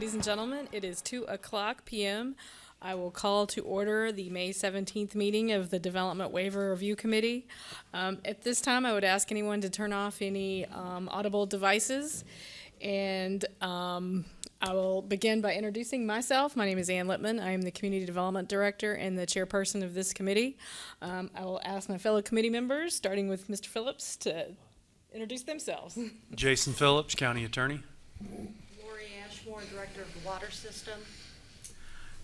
Ladies and gentlemen, it is 2:00 p.m. I will call to order the May 17th meeting of the Development Waiver Review Committee. At this time, I would ask anyone to turn off any audible devices. And I will begin by introducing myself. My name is Ann Whitman. I am the Community Development Director and the chairperson of this committee. I will ask my fellow committee members, starting with Mr. Phillips, to introduce themselves. Jason Phillips, County Attorney. Lori Ashmore, Director of the Water System.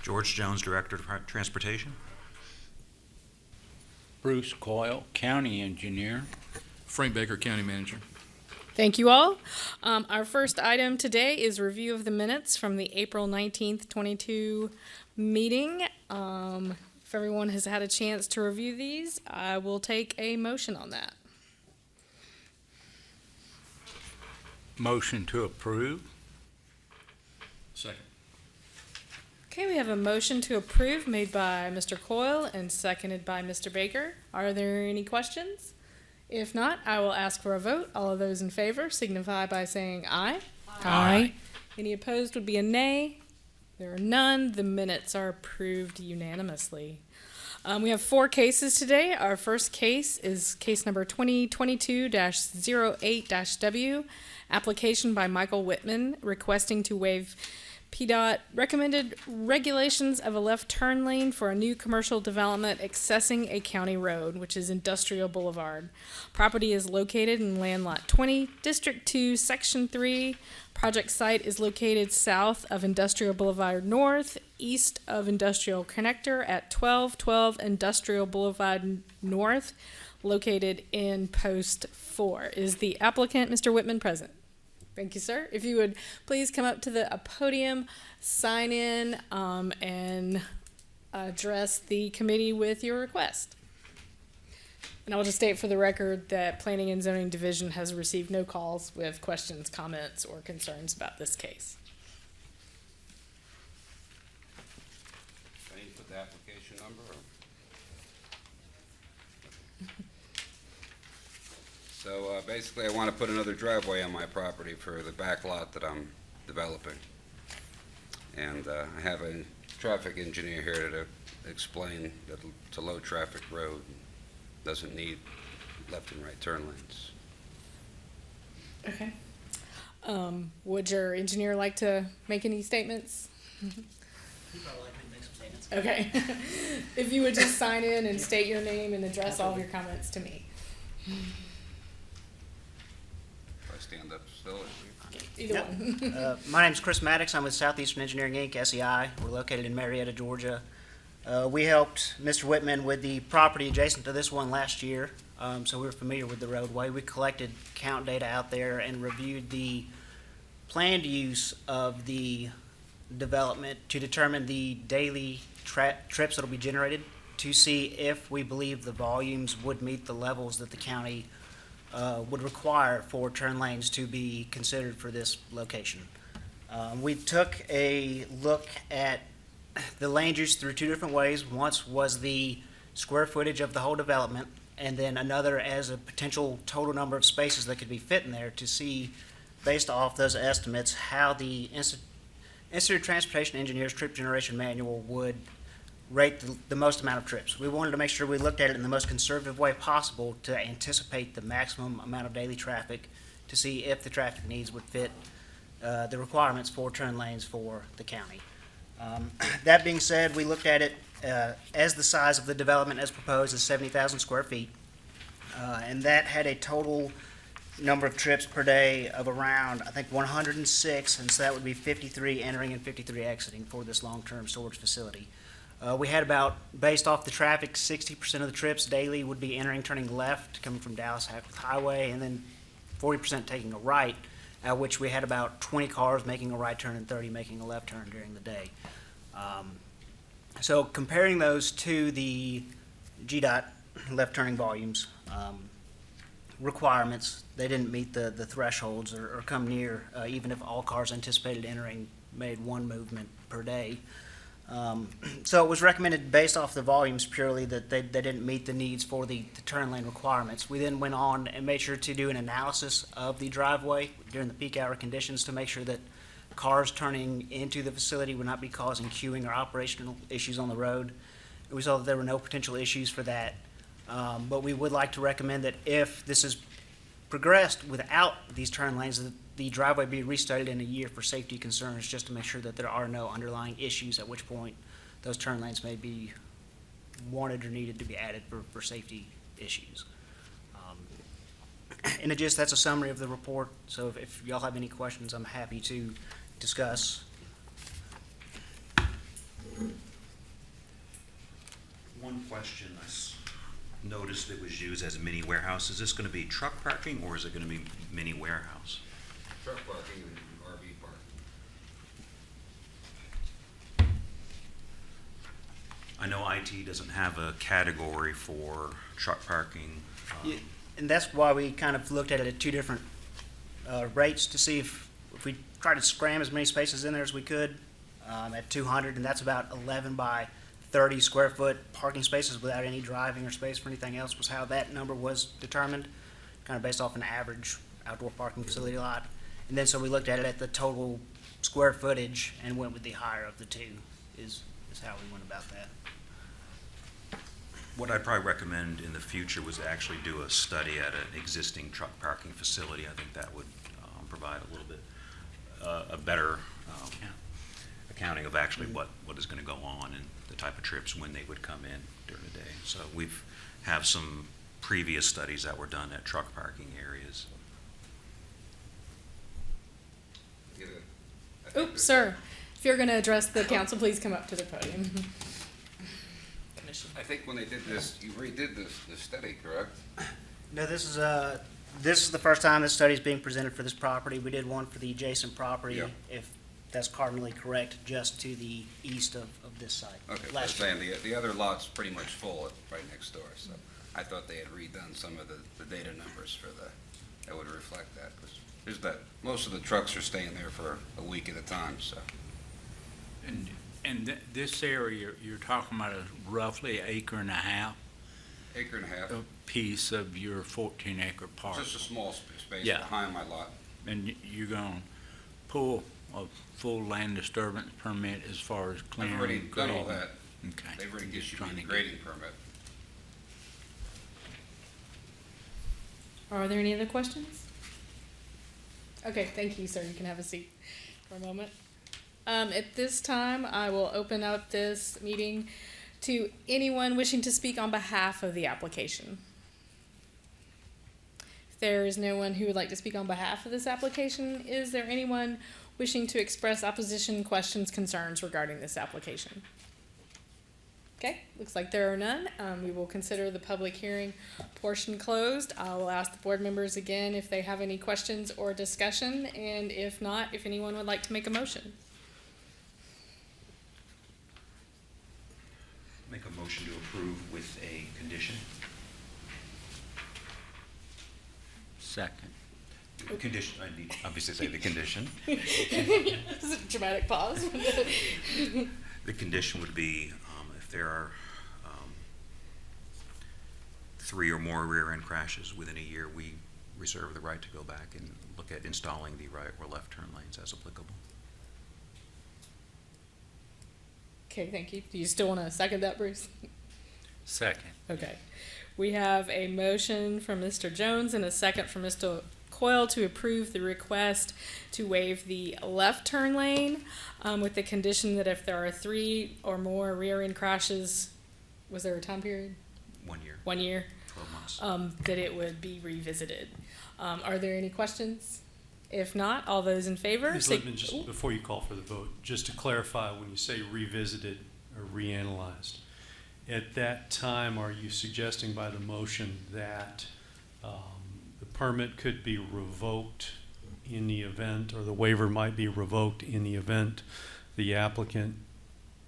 George Jones, Director of Transportation. Bruce Coyle, County Engineer. Frank Baker, County Manager. Thank you all. Our first item today is review of the minutes from the April 19th, 22 meeting. If everyone has had a chance to review these, I will take a motion on that. Motion to approve. Second. Okay, we have a motion to approve made by Mr. Coyle and seconded by Mr. Baker. Are there any questions? If not, I will ask for a vote. All of those in favor signify by saying aye. Aye. Any opposed would be a nay. There are none. The minutes are approved unanimously. We have 4 cases today. Our first case is case number 2022-08-W, application by Michael Whitman requesting to waive Pdot recommended regulations of a left turn lane for a new commercial development accessing a county road, which is Industrial Boulevard. Property is located in Land Lot 20, District 2, Section 3. Project site is located south of Industrial Boulevard North, east of Industrial Connector at 1212 Industrial Boulevard North, located in Post 4. Is the applicant, Mr. Whitman, present? Thank you, sir. If you would please come up to the podium, sign in, and address the committee with your request. And I'll just state for the record that Planning and Zoning Division has received no calls with questions, comments, or concerns about this case. I need to put the application number or? So basically I want to put another driveway on my property for the back lot that I'm developing. And I have a traffic engineer here to explain that it's a low traffic road, doesn't need left and right turn lanes. Okay. Would your engineer like to make any statements? He'd probably like me to make some statements. Okay. If you would just sign in and state your name and address all of your comments to me. If I stand up still, Either Yep. one. My name's Chris Maddox. I'm with Southeastern Engineering, Inc., SEI. We're located in Marietta, Georgia. We helped Mr. Whitman with the property adjacent to this one last year, so we were familiar with the roadway. We collected count data out there and reviewed the planned use of the development to determine the daily trips that will be generated to see if we believe the volumes would meet the levels that the county would require for turn lanes to be considered for this location. We took a look at the land use through 2 different ways. Once was the square footage of the whole development, and then another as a potential total number of spaces that could be fit in there to see, based off those estimates, how the Institute of Transportation Engineers Trip Generation Manual would rate the most amount of trips. We wanted to make sure we looked at it in the most conservative way possible to anticipate the maximum amount of daily traffic to see if the traffic needs would fit the requirements for turn lanes for the county. That being said, we looked at it as the size of the development as proposed is 70,000 square feet, and that had a total number of trips per day of around, I think, 106, and so that would be 53 entering and 53 exiting for this long-term storage facility. We had about, based off the traffic, 60% of the trips daily would be entering, turning left, coming from Dallas-Hackworth Highway, and then 40% taking a right, at which we had about 20 cars making a right turn and 30 making a left turn during the day. So comparing those to the Pdot left turning volumes requirements, they didn't meet the thresholds or come near, even if all cars anticipated entering made one movement per day. So it was recommended based off the volumes purely that they didn't meet the needs for the turn lane requirements. We then went on and made sure to do an analysis of the driveway during the peak hour conditions to make sure that cars turning into the facility would not be causing queuing or operational issues on the road. And we saw that there were no potential issues for that. But we would like to recommend that if this is progressed without these turn lanes, that the driveway be restudied in a year for safety concerns, just to make sure that there are no underlying issues, at which point those turn lanes may be wanted or needed to be added for safety issues. And it just, that's a summary of the report, so if y'all have any questions, I'm happy to discuss. One question, noticed it was used as a mini warehouse. Is this gonna be truck parking or is it gonna be mini warehouse? Truck parking and RV parking. I know IT doesn't have a category for truck parking. Yeah, and that's why we kind of looked at it at two different rates to see if we try to cram as many spaces in there as we could at 200, and that's about 11 by 30 square foot parking spaces without any driving or space for anything else, was how that number was determined, kind of based off an average outdoor parking facility lot. And then so we looked at it at the total square footage and went with the higher of the two, is how we went about that. What I'd probably recommend in the future was to actually do a study at an existing truck parking facility. I think that would provide a little bit, a better accounting of actually what is gonna go on and the type of trips when they would come in during the day. So we've have some previous studies that were done at truck parking areas. Get a- I think Oops, there's- sir. If you're gonna address the council, please come up to the podium. Commission. I think when they did this, you redid this study, correct? No, this is the first time this study is being presented for this property. We did one for the adjacent property, Yeah. if that's cardinally correct, just to the east of this site. Okay, but I'm Last year. saying the other lot's pretty much full right next door, so I thought they had redone some of the data numbers for that would reflect that, because there's most of the trucks are staying there for a week at a time, so. And this area you're talking about is roughly an acre and a half, Acre and a half, a piece of your 14-acre parcel. just a small space Yeah. behind my lot. And you're gonna pull a full land disturbance permit as far as I've clearing already and done all grading? that. Okay. They've already Just issued trying me to the get- grading permit. Are there any other questions? Okay, thank you, sir. You can have a seat for a moment. At this time, I will open up this meeting to anyone wishing to speak on behalf of the application. If there is no one who would like to speak on behalf of this application, is there anyone wishing to express opposition, questions, concerns regarding this application? Okay, looks like there are none. We will consider the public hearing portion closed. I will ask the board members again if they have any questions or discussion, and if not, if anyone would like to make a motion. Make a motion to approve with a condition. Second. Condition, I need to obviously say the condition. This is a dramatic pause. The condition would be, if there are 3 or more rear-end crashes within a year, we reserve the right to go back and look at installing the right or left turn lanes as applicable. Okay, thank you. Do you still want to second that, Bruce? Second. Okay. We have a motion from Mr. Jones and a second from Mr. Coyle to approve the request to waive the left turn lane with the condition that if there are 3 or more rear-end crashes, was there a time period? 1 year, 1 year? 12 months. That it would be revisited. Are there any questions? If not, all those in favor? Ms. say- Lippman, just before you call for the vote, just to clarify, when you say revisited or reanalyzed, at that time, are you suggesting by the motion that the permit could be revoked in the event, or the waiver might be revoked in the event the applicant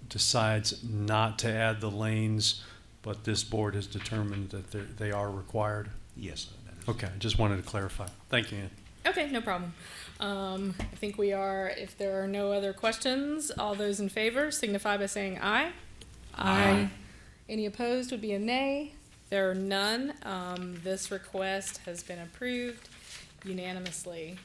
decides not to add the lanes, but this board has determined that they are required? Yes. That is. Okay, I just wanted to clarify. Thank you, Ann. Okay, no problem. I think we are, if there are no other questions, all those in favor signify by saying aye. Aye. Any opposed would be a nay. There are none. This request has been approved unanimously.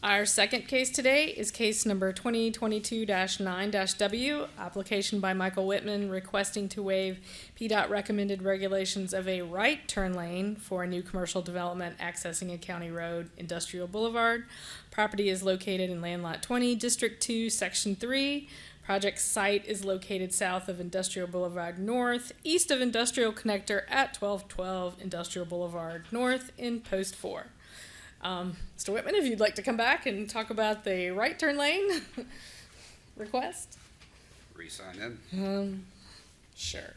Our second case today is case number 2022-9-W, application by Michael Whitman requesting to waive Pdot recommended regulations of a right turn lane for a new commercial development accessing a county road, Industrial Boulevard. Property is located in Land Lot 20, District 2, Section 3. Project site is located south of Industrial Boulevard North, east of Industrial Connector at 1212 Industrial Boulevard North in Post 4. Mr. Whitman, if you'd like to come back and talk about the right turn lane request? Re-sign in. Sure.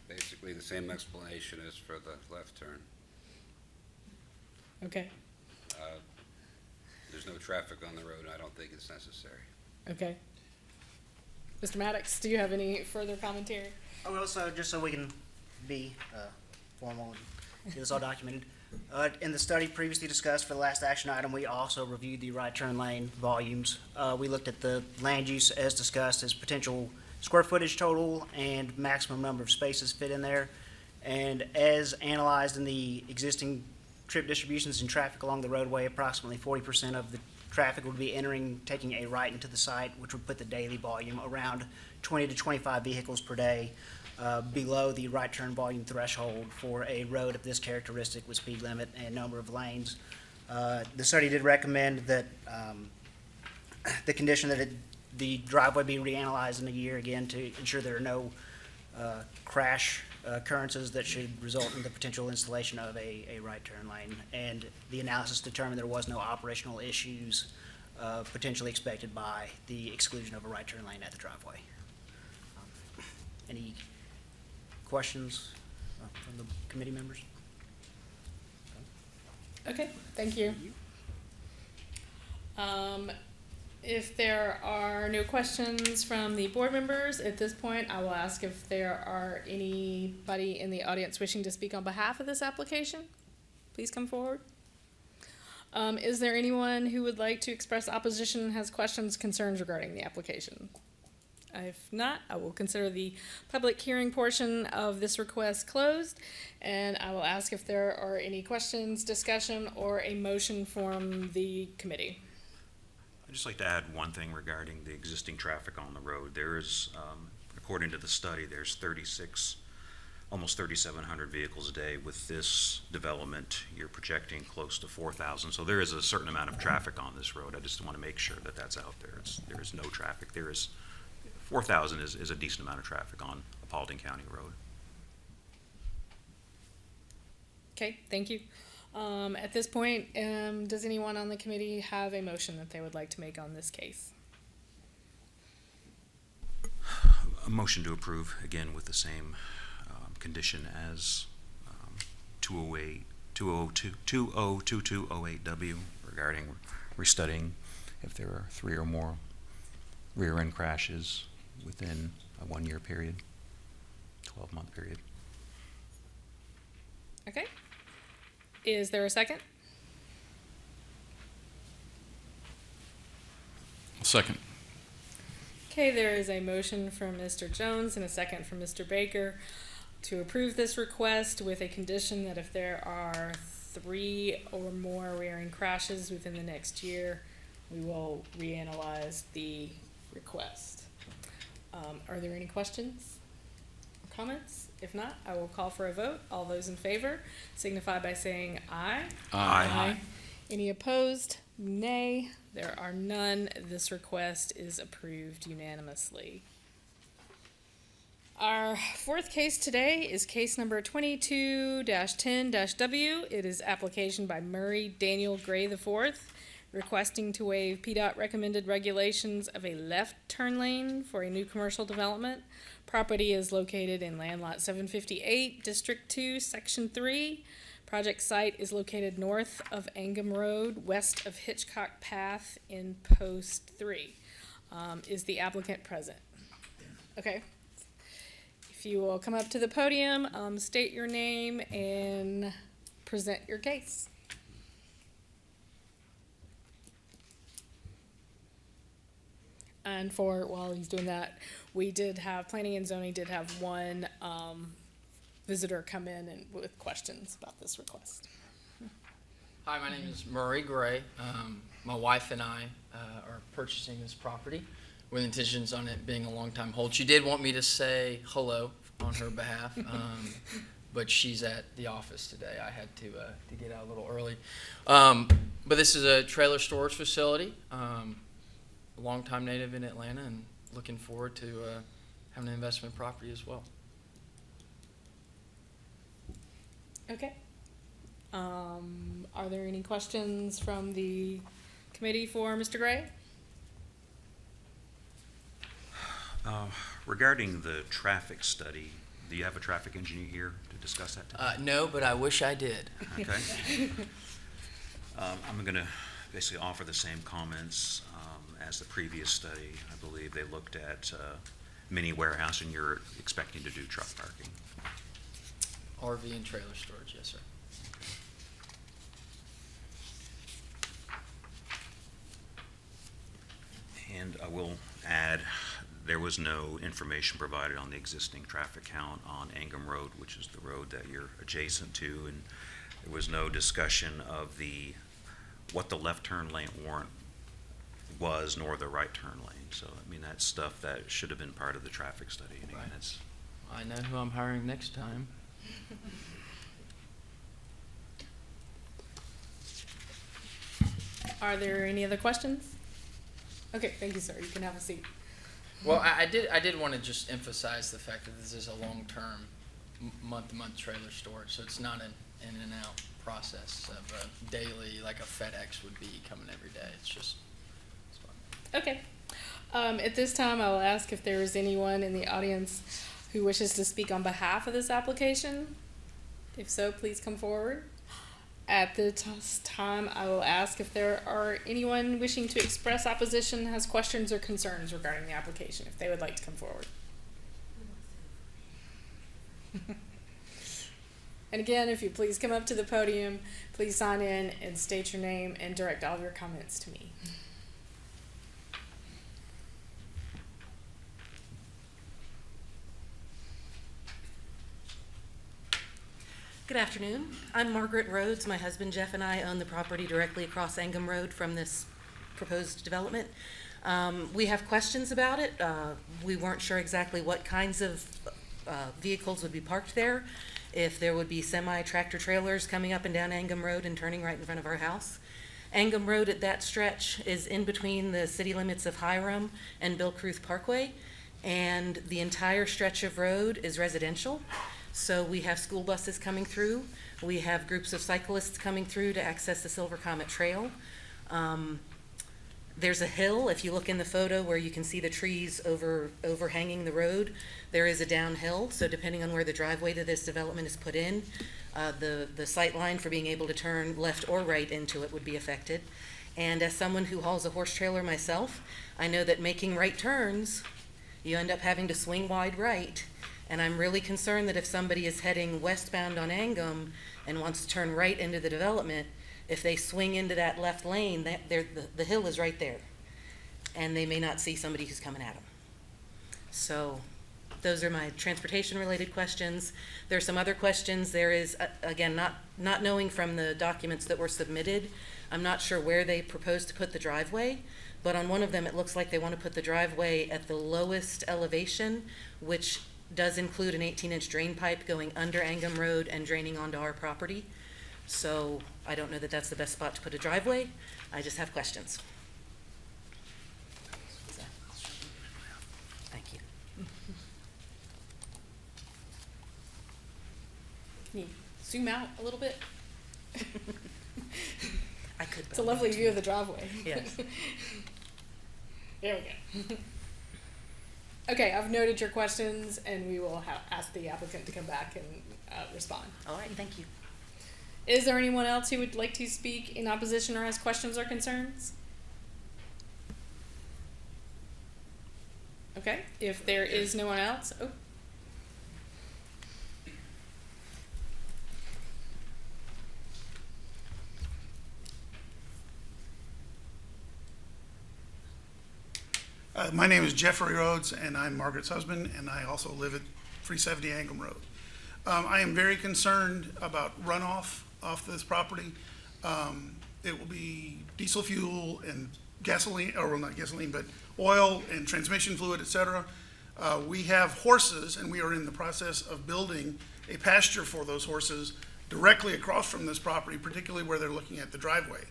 Basically, the same explanation as for the left turn. Okay, There's no traffic on the road, and I don't think it's necessary. okay. Mr. Maddox, do you have any further commentary? Oh, also, just so we can be formal and get this all documented. In the study previously discussed for the last action item, we also reviewed the right turn lane volumes. We looked at the land use as discussed as potential square footage total and maximum number of spaces fit in there. And as analyzed in the existing trip distributions and traffic along the roadway, approximately 40% of the traffic would be taking a right into the site, which would put the daily volume around 20 to 25 vehicles per day, below the right turn volume threshold for a road of this characteristic with speed limit and number of lanes. The study did recommend that the condition that the driveway be reanalyzed in a year again to ensure there are no crash occurrences that should result in the potential installation of a right turn lane. And the analysis determined there was no operational issues potentially expected by the exclusion of a right turn lane at the driveway. Any questions from the committee members? Okay, thank you. If there are no questions from the board members, at this point, I will ask if there are anybody in the audience wishing to speak on behalf of this application. Please come forward. Is there anyone who would like to express opposition, has questions, concerns regarding the application? If not, I will consider the public hearing portion of this request closed, and I will ask if there are any questions, discussion, or a motion from the committee. I'd just like to add one thing regarding the existing traffic on the road. There is, according to the study, there's 36, almost 3,700 vehicles a day. With this development, you're projecting close to 4,000. So there is a certain amount of traffic on this road. I just want to make sure that that's out there. There is no traffic. 4,000 is a decent amount of traffic on a Paulding County road. Okay, thank you. At this point, does anyone on the committee have a motion that they would like to make on this case? A motion to approve, again, with the same condition as 202208W regarding restudying if there are 3 or more rear end crashes within a 1-year period, 12-month period. Okay. Is there a second? Second. Okay, there is a motion from Mr. Jones and a second from Mr. Baker to approve this request with a condition that if there are 3 or more rear-end crashes within the next year, we will reanalyze the request. Are there any questions or comments? If not, I will call for a vote. All those in favor signify by saying aye. Aye. Any opposed? Nay. There are none. This request is approved unanimously. Our fourth case today is case number 22-10-W. It is application by Murray Daniel Gray IV, requesting to waive Pdot recommended regulations of a left turn lane for a new commercial development. Property is located in Land Lot 758, District 2, Section 3. Project site is located north of Angam Road, west of Hitchcock Path in Post 3. Is the applicant present? Okay. If you will come up to the podium, state your name and present your case. And while he's doing that, planning and zoning did have one visitor come in and with questions about this request. Hi, my name is Murray Gray. My wife and I are purchasing this property with intentions on it being a long-time hold. She did want me to say hello on her behalf, but she's at the office today. I had to get out a little early. But this is a trailer storage facility, a longtime native in Atlanta, and looking forward to having an investment property as well. Okay. Are there any questions from the committee for Mr. Gray? Regarding the traffic study, do you have a traffic engineer here to discuss that today? No, but I wish I did. Okay. I'm going to basically offer the same comments as the previous study. I believe they looked at mini warehouse, and you're expecting to do truck parking. RV and trailer storage, yes, sir. And I will add, there was no information provided on the existing traffic count on Angham Road, which is the road that you're adjacent to, and there was no discussion of what the left turn lane warrant was, nor the right turn lane. So, I mean, that's stuff that should have been part of the traffic study. And again, Right. it's I know who I'm hiring next time. Are there any other questions? Okay, thank you, sir. You can have a seat. Well, I did want to just emphasize the fact that this is a long-term, month-to-month trailer storage, so it's not an in and out process of a daily, like a FedEx would be coming every day. It's just, it's fun. Okay. At this time, I will ask if there is anyone in the audience who wishes to speak on behalf of this application. If so, please come forward. At this time, I will ask if there are anyone wishing to express opposition, has questions or concerns regarding the application, if they would like to come forward. And again, if you please come up to the podium, please sign in and state your name and direct all of your comments to me. Good afternoon. I'm Margaret Rhodes. My husband Jeff and I own the property directly across Angham Road from this proposed development. We have questions about it. We weren't sure exactly what kinds of vehicles would be parked there, if there would be semi-tractor trailers coming up and down Angham Road and turning right in front of our house. Angham Road at that stretch is in between the city limits of Hiram and Bill Kruth Parkway, and the entire stretch of road is residential. So we have school buses coming through. We have groups of cyclists coming through to access the Silver Comet Trail. There's a hill, if you look in the photo where you can see the trees overhanging the road, there is a downhill. So depending on where the driveway to this development is put in, the sight line for being able to turn left or right into it would be affected. And as someone who hauls a horse trailer myself, I know that making right turns, you end up having to swing wide right. And I'm really concerned that if somebody is heading westbound on Angham and wants to turn right into the development, if they swing into that left lane, the hill is right there. And they may not see somebody who's coming at them. So those are my transportation-related questions. There are some other questions. There is, again, not knowing from the documents that were submitted, I'm not sure where they propose to put the driveway, but on one of them it looks like they want to put the driveway at the lowest elevation, which does include an 18-inch drain pipe going under Angham Road and draining onto our property. So I don't know that that's the best spot to put a driveway. I just have questions. Thank you. Can you zoom out a little bit? I could. It's a lovely view of the driveway. Yes. There we go. Okay, I've noted your questions, and we will ask the applicant to come back and respond. All right, thank you. Is there anyone else who would like to speak in opposition or ask questions or concerns? Okay, if there is no one else, My name is Jeffrey Rhodes, and I'm Margaret's husband, and I also live at 370 Angham Road. I am very concerned about runoff off this property. It will be diesel fuel and gasoline, or well, not gasoline, but oil and transmission fluid, et cetera. We have horses, and we are in the process of building a pasture for those horses directly across from this property, particularly where they're looking at the driveway.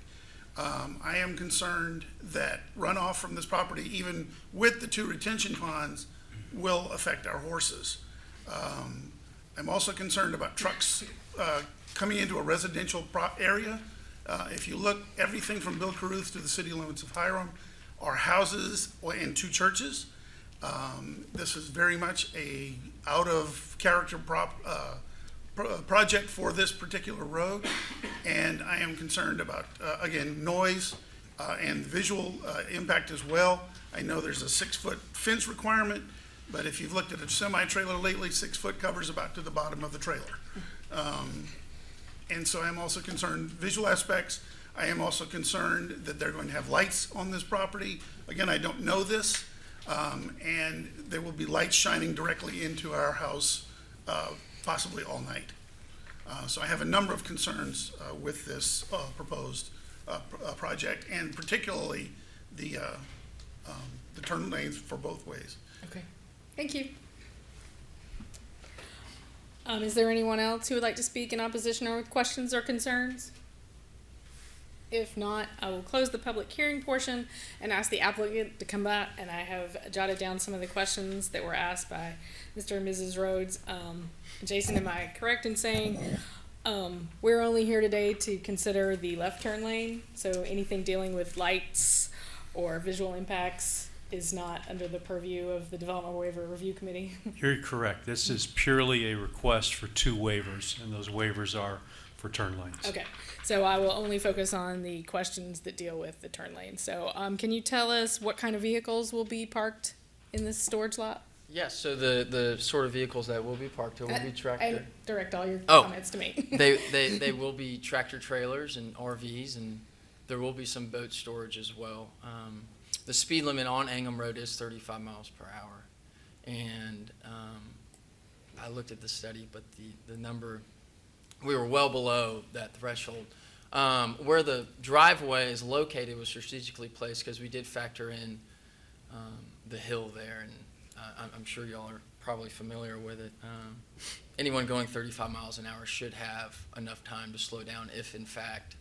I am concerned that runoff from this property, even with the 2 retention ponds, will affect our horses. I'm also concerned about trucks coming into a residential area. If you look, everything from Bill Caruth to the city limits of Hiram are houses and 2 churches. This is very much a out-of-character project for this particular road, and I am concerned about, again, noise and visual impact as well. I know there's a 6-foot fence requirement, but if you've looked at a semi-trailer lately, 6 foot covers about to the bottom of the trailer. And so I'm also concerned, visual aspects. I am also concerned that they're going to have lights on this property. Again, I don't know this, and there will be lights shining directly into our house, possibly all night. So I have a number of concerns with this proposed project, and particularly the turn lanes for both ways. Okay, thank you. Is there anyone else who would like to speak in opposition or with questions or concerns? If not, I will close the public hearing portion and ask the applicant to come back, and I have jotted down some of the questions that were asked by Mr. and Mrs. Rhodes. Jason, am I correct in saying we're only here today to consider the left turn lane? So anything dealing with lights or visual impacts is not under the purview of the Development Waiver Review Committee? You're correct. This is purely a request for 2 waivers, and those waivers are for turn lanes. Okay, so I will only focus on the questions that deal with the turn lane. So can you tell us what kind of vehicles will be parked in this storage lot? Yes, so the sort of vehicles that will be parked here will be tractor. And direct all your Oh. comments to me. They will be tractor trailers and RVs, and there will be some boat storage as well. The speed limit on Angham Road is 35 miles per hour. And I looked at the study, but the number, we were well below that threshold. Where the driveway is located was strategically placed because we did factor in the hill there, and I'm sure y'all are probably familiar with it. Anyone going 35 miles an hour should have enough time to slow down if, in fact,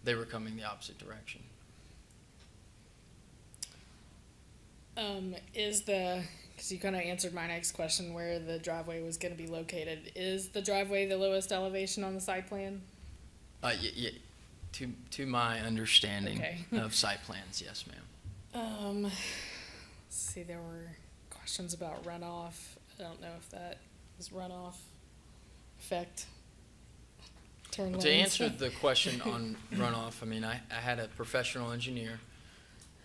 they were coming the opposite direction. Because you kind of answered my next question, where the driveway was going to be located. Is the driveway the lowest elevation on the site plan? To my understanding Okay. of site plans, yes, ma'am. Let's see, there were questions about runoff. I don't know if that is runoff effect. Turn To lanes. answer the question on runoff, I mean, I had a professional engineer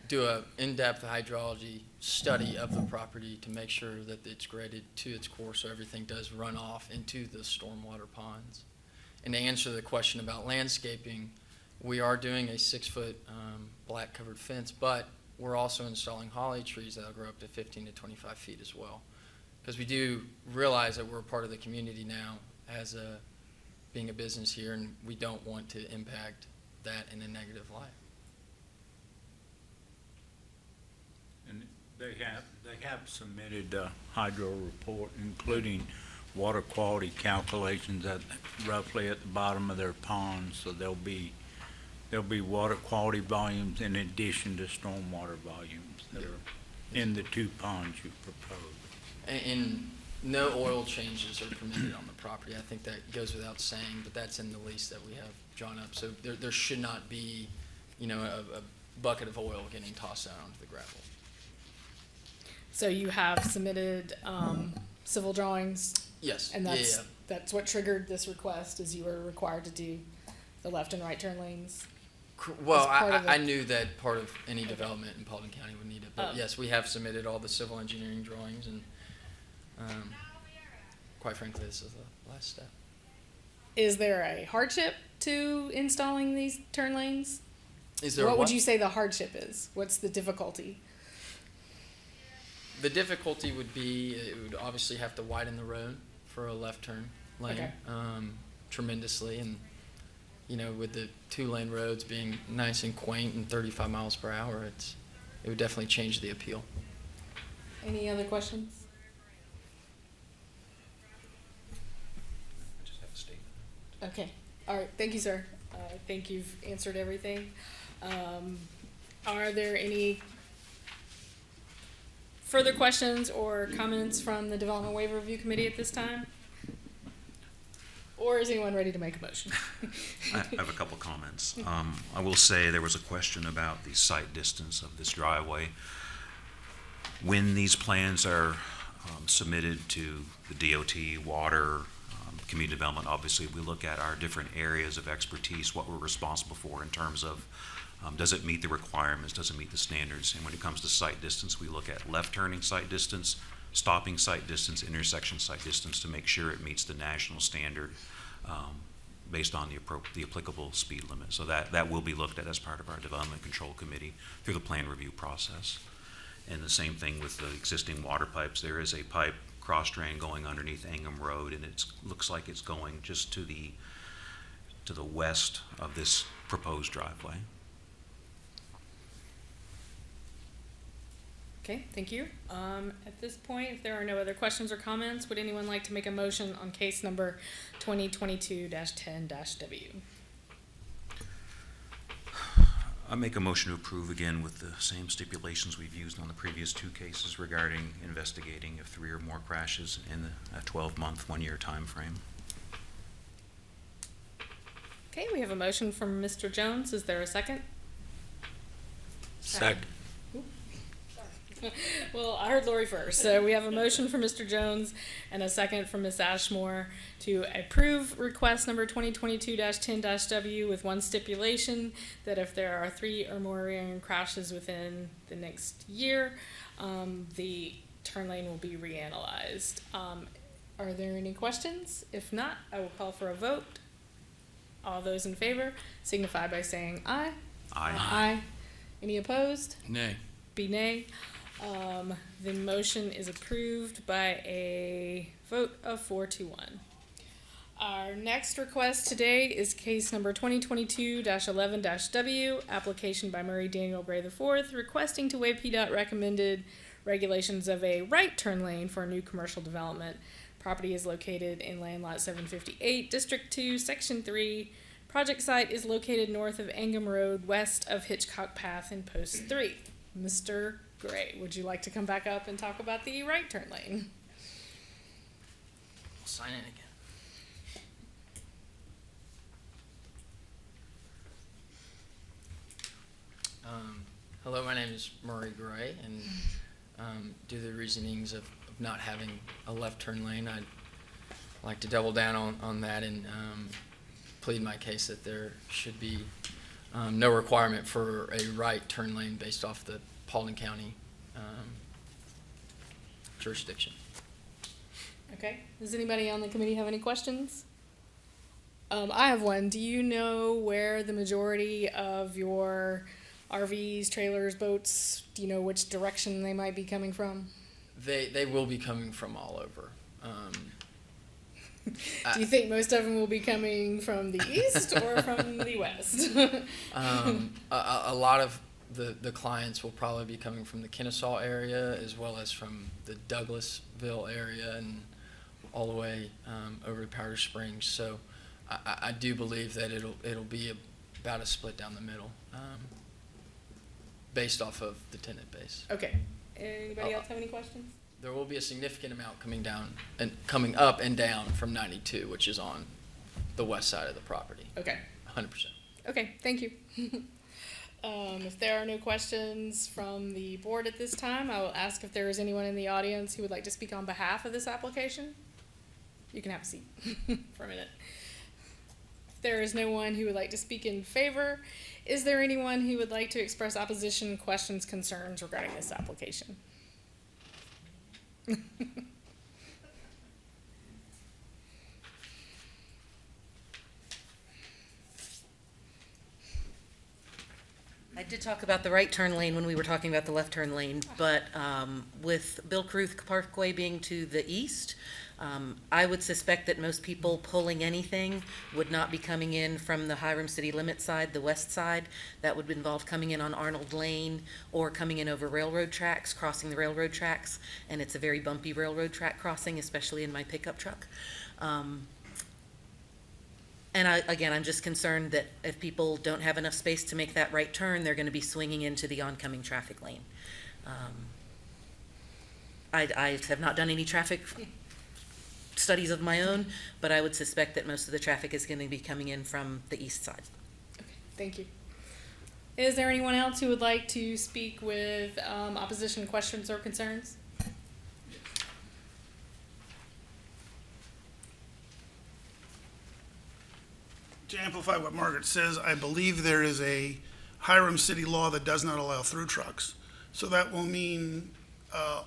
do a in-depth hydrology study of the property to make sure that it's graded to its course so everything does run off into the stormwater ponds. And to answer the question about landscaping, we are doing a 6-foot black covered fence, but we're also installing holly trees that'll grow up to 15 to 25 feet as well. Because we do realize that we're a part of the community now as being a business here, and we don't want to impact that in a negative light. And they have submitted a hydro report, including water quality calculations roughly at the bottom of their ponds, so there'll be water quality volumes in addition to stormwater volumes that are in the 2 ponds you proposed. And no oil changes are permitted on the property. I think that goes without saying, but that's in the lease that we have drawn up. So there should not be, a bucket of oil getting tossed out onto the gravel. So you have submitted civil drawings, Yes. and yeah. that's what triggered this request, is you were required to do the left and right turn lanes. Well, as part of I the- knew that part of any development in Paulding County would need it, but Oh. yes, we have submitted all the civil engineering drawings, and quite frankly, this is the last step. Is there a hardship to installing these turn lanes? Is there What would you say the hardship is? What's the difficulty? The difficulty would be, it would obviously have to widen the road for a left turn lane Okay. tremendously, and you know, with the 2-lane roads being nice and quaint and 35 miles per hour, it would definitely change the appeal. Any other questions? Just have a statement. Okay, all right, thank you, sir. I think you've answered everything. Are there any further questions or comments from the Development Waiver Review Committee at this time? Or is anyone ready to make a motion? I have a couple comments. I will say there was a question about the site distance of this driveway. When these plans are submitted to the DOT, water, community development, obviously we look at our different areas of expertise, what we're responsible for in terms of does it meet the requirements, does it meet the standards? And when it comes to site distance, we look at left turning site distance, stopping site distance, intersection site distance to make sure it meets the national standard based on the applicable speed limit. So that will be looked at as part of our Development Control Committee through the plan review process. And the same thing with the existing water pipes. There is a pipe cross drain going underneath Ingham Road, and it looks like it's going just to the west of this proposed driveway. Okay, thank you. At this point, if there are no other questions or comments, would anyone like to make a motion on case number 2022-10-W? I make a motion to approve again with the same stipulations we've used on the previous two cases regarding investigating if 3 or more crashes in a 12-month, 1-year time frame. Okay, we have a motion from Mr. Jones. Is there a second? Second. Well, I heard Lori first. So we have a motion from Mr. Jones and a second from Ms. Ashmore to approve request number 2022-10-W with one stipulation that if there are 3 or more rear-end crashes within the next year, the turn lane will be reanalyzed. Are there any questions? If not, I will call for a vote. All those in favor signify by saying aye. Aye. Aye. Any opposed? Nay. Be nay. The motion is approved by a vote of 4-1. Our next request today is case number 2022-11-W, application by Murray Daniel Gray IV, requesting to waive Pdot recommended regulations of a right turn lane for a new commercial development. Property is located in land lot 758, District 2, Section 3. Project site is located north of Ingham Road, west of Hitchcock Path in Post 3. Mr. Gray, would you like to come back up and talk about the right turn lane? I'll sign in again. Hello, my name is Murray Gray, and due to the reasonings of not having a left turn lane, I'd like to double down on that and plead my case that there should be no requirement for a right turn lane based off the Paulding County jurisdiction. Okay. Does anybody on the committee have any questions? I have one. Do you know where the majority of your RVs, trailers, boats, do you know which direction they might be coming from? They will be coming from all over. Do you think most of them will be coming from the east or from the west? A lot of the clients will probably be coming from the Kennesaw area as well as from the Douglasville area and all the way over to Powder Springs. So I do believe that it'll be about a split down the middle based off of the tenant base. Okay. Anybody else have any questions? There will be a significant amount coming up and down from 92, which is on the west side of the property. Okay. 100%. Okay, thank you. If there are no questions from the board at this time, I will ask if there is anyone in the audience who would like to speak on behalf of this application. You can have a seat for a minute. If there is no one who would like to speak in favor, is there anyone who would like to express opposition, questions, concerns regarding this application? I did talk about the right turn lane when we were talking about the left turn lane, but with Bill Caruth Parkway being to the east, I would suspect that most people pulling anything would not be coming in from the Hiram city limit side, the west side. That would involve coming in on Arnold Lane or coming in over railroad tracks, crossing the railroad tracks. And it's a very bumpy railroad track crossing, especially in my pickup truck. Again, I'm just concerned that if people don't have enough space to make that right turn, they're going to be swinging into the oncoming traffic lane. I have not done any traffic studies of my own, but I would suspect that most of the traffic is going to be coming in from the east side. Okay, thank you. Is there anyone else who would like to speak with opposition, questions, or concerns? To amplify what Margaret says, I believe there is a Hiram city law that does not allow through trucks. So that will mean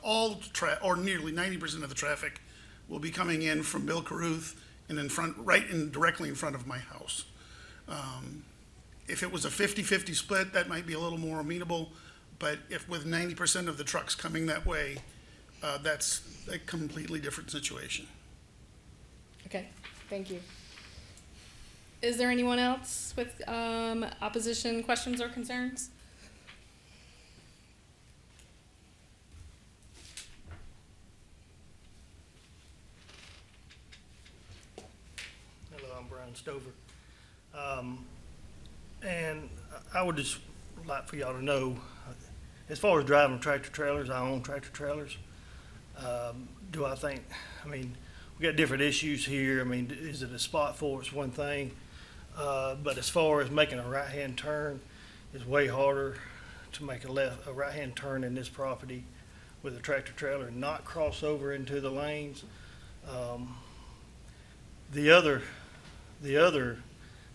or nearly 90% of the traffic will be coming in from Bill Caruth and directly in front of my house. If it was a 50-50 split, that might be a little more amenable, but if with 90% of the trucks coming that way, that's a completely different situation. Okay, thank you. Is there anyone else with opposition, questions, or concerns? Hello, I'm Brian Stover. And I would just like for y'all to know, as far as driving tractor trailers, I own tractor trailers. Do I think, we got different issues here. Is it a spot for it's one thing? But as far as making a right-hand turn, it's way harder to make a right-hand turn in this property with a tractor trailer and not cross over into the lanes. The other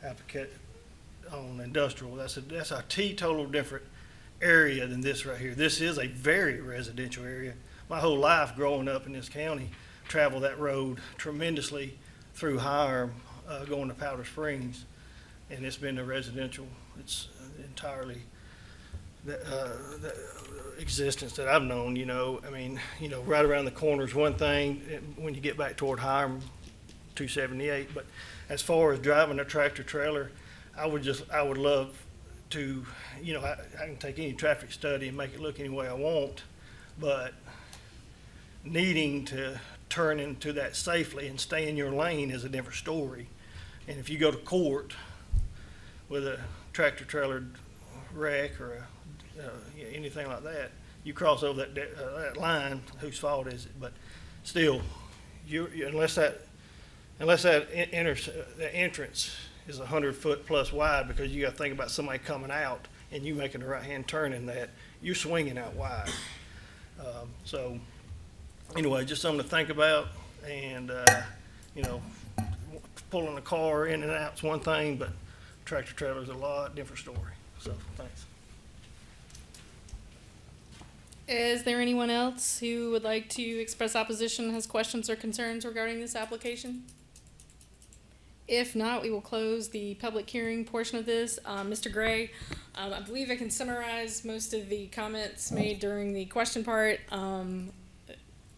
applicant on industrial, that's a teetotal different area than this right here. This is a very residential area. My whole life growing up in this county, traveled that road tremendously through Hiram, going to Powder Springs, and it's been a residential. It's entirely the existence that I've known. Right around the corner is one thing when you get back toward Hiram, 278. But as far as driving a tractor trailer, I would love to. I can take any traffic study and make it look any way I want, but needing to turn into that safely and stay in your lane is a different story. And if you go to court with a tractor trailer wreck or anything like that, you cross over that line, whose fault is it? But still, unless that entrance is 100-foot plus wide, because you got to think about somebody coming out and you making a right-hand turn in that, you're swinging out wide. So anyway, just something to think about. And pulling a car in and out's one thing, but tractor trailer's a lot different story. So thanks. Is there anyone else who would like to express opposition, has questions or concerns regarding this application? If not, we will close the public hearing portion of this. Mr. Gray, I believe I can summarize most of the comments made during the question part.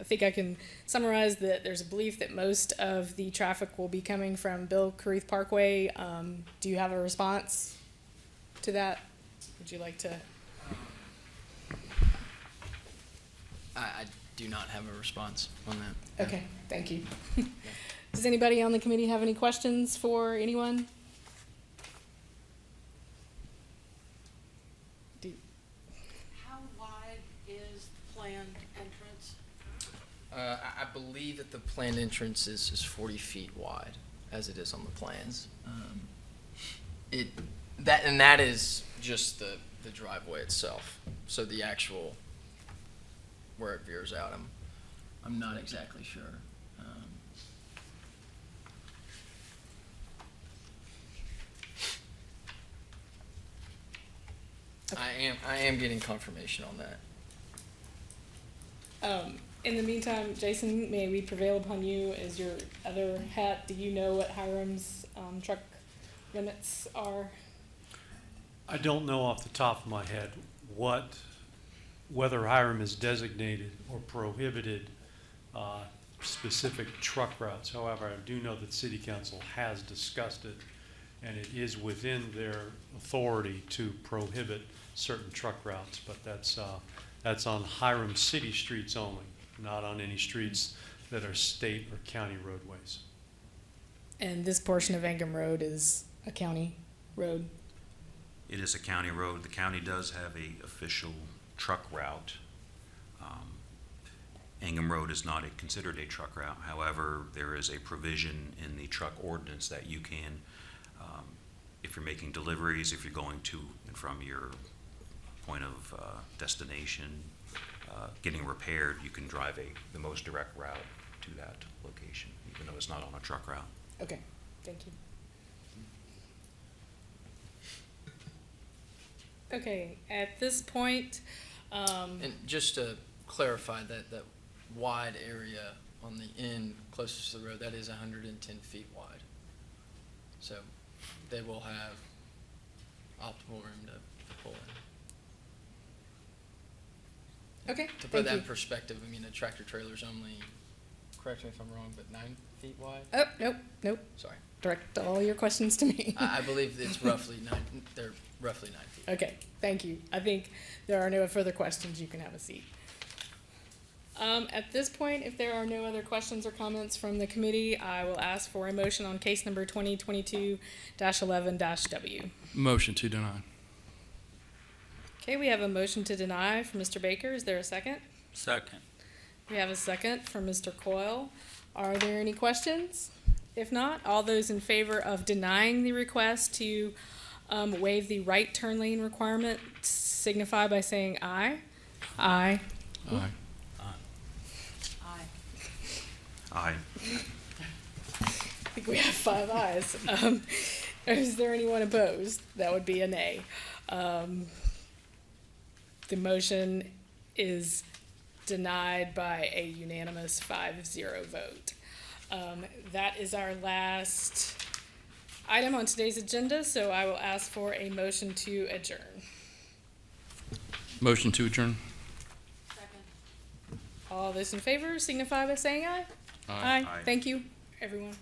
I think I can summarize that there's a belief that most of the traffic will be coming from Bill Caruth Parkway. Do you have a response to that? Would you like to? I do not have a response on that. Okay, thank you. Does anybody on the committee have any questions for anyone? How wide is the planned entrance? I believe that the planned entrance is 40 feet wide, as it is on the plans. That is just the driveway itself. So the actual where it veers out, I'm not exactly sure. I am getting confirmation on that. In the meantime, Jason, may we prevail upon you as your other hat? Do you know what Hiram's truck limits are? I don't know off the top of my head whether Hiram is designated or prohibited specific truck routes. However, I do know that city council has discussed it, and it is within their authority to prohibit certain truck routes, but that's on Hiram City streets only, not on any streets that are state or county roadways. And this portion of Ingham Road is a county road. It is a county road. The county does have a official truck route. Ingham Road is not considered a truck route. However, there is a provision in the truck ordinance that you can, if you're making deliveries, if you're going to and from your point of destination, getting repaired, you can drive the most direct route to that location, even though it's not on a truck route. Okay, thank you. Okay, at this point, And just to clarify that wide area on the end closest to the road, that is 110 feet wide. So they will have optimal room to pull in. okay, To put thank that you. in perspective, I mean, a tractor trailer's only, correct me if I'm wrong, but 9 feet wide? Oh, nope, Sorry. direct all your questions to me. I believe it's roughly they're roughly 9 feet. Okay, thank you. I think there are no further questions. You can have a seat. At this point, if there are no other questions or comments from the committee, I will ask for a motion on case number 2022-11-W. Motion to deny. Okay, we have a motion to deny from Mr. Baker. Is there a second? Second. We have a second from Mr. Coyle. Are there any questions? If not, all those in favor of denying the request to waive the right turn lane requirement signify by saying aye. Aye. Aye. Aye. I think we have 5 ayes. Is there anyone opposed? That would be a nay. The motion is denied by a unanimous 5-0 vote. That is our last item on today's agenda, so I will ask for a motion to adjourn. Motion to adjourn. All those in favor signify by saying aye. Aye. Aye. Thank you, everyone.